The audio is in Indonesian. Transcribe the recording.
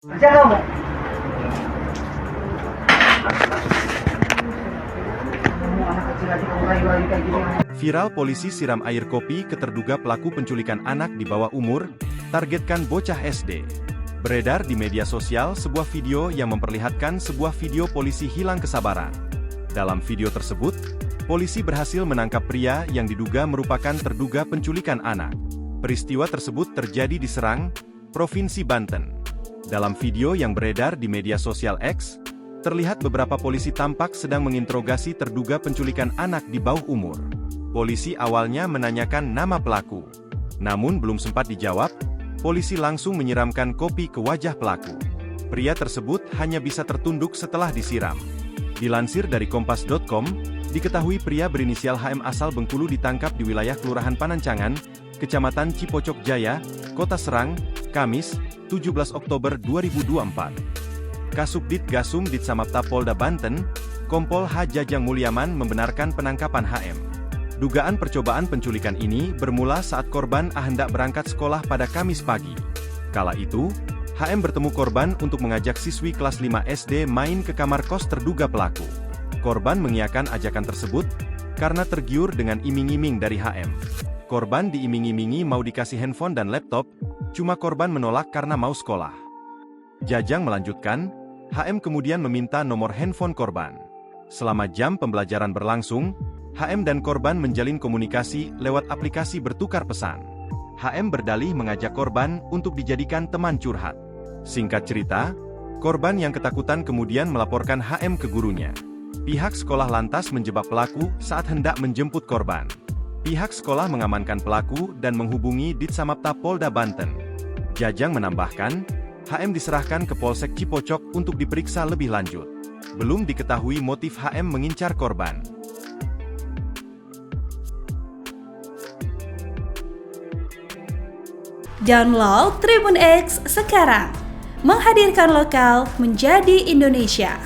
Kerja kamu. Anak kecil aja kamu rayu-rayu kayak gini. Viral polisi siram air kopi ke terduga pelaku penculikan anak di bawah umur, targetkan bocah SD. Beredar di media sosial sebuah video yang memperlihatkan sebuah video polisi hilang kesabaran. Dalam video tersebut, polisi berhasil menangkap pria yang diduga merupakan terduga penculikan anak. Peristiwa tersebut terjadi di Serang, Provinsi Banten. Dalam video yang beredar di media sosial X, terlihat beberapa polisi tampak sedang menginterogasi terduga penculikan anak di bawah umur. Polisi awalnya menanyakan nama pelaku. Namun belum sempat dijawab, polisi langsung menyiramkan kopi ke wajah pelaku. Pria tersebut hanya bisa tertunduk setelah disiram. Dilansir dari kompas.com, diketahui pria berinisial HM asal Bengkulu ditangkap di wilayah Kelurahan Panancangan, Kecamatan Cipocok Jaya, Kota Serang, Kamis, 17 Oktober 2024. Kasubdit Gasum Ditsamapta Polda Banten, Kompol H. Jajang Mulyaman membenarkan penangkapan HM. Dugaan percobaan penculikan ini bermula saat korban hendak berangkat sekolah pada Kamis pagi. Kala itu, HM bertemu korban untuk mengajak siswi kelas 5 SD main ke kamar kos terduga pelaku. Korban mengiyakan ajakan tersebut, karena tergiur dengan iming-iming dari HM. Korban diiming-imingi mau dikasih handphone dan laptop, cuma korban menolak karena mau sekolah. Jajang melanjutkan, HM kemudian meminta nomor handphone korban. Selama jam pembelajaran berlangsung, HM dan korban menjalin komunikasi lewat aplikasi bertukar pesan. HM berdalih mengajak korban untuk dijadikan teman curhat. Singkat cerita, korban yang ketakutan kemudian melaporkan HM ke gurunya. Pihak sekolah lantas menjebak pelaku saat hendak menjemput korban. Pihak sekolah mengamankan pelaku dan menghubungi Ditsamapta Polda Banten. Jajang menambahkan, HM diserahkan ke Polsek Cipocok untuk diperiksa lebih lanjut. Belum diketahui motif HM mengincar korban. Download Tribun X sekarang, menghadirkan lokal menjadi Indonesia.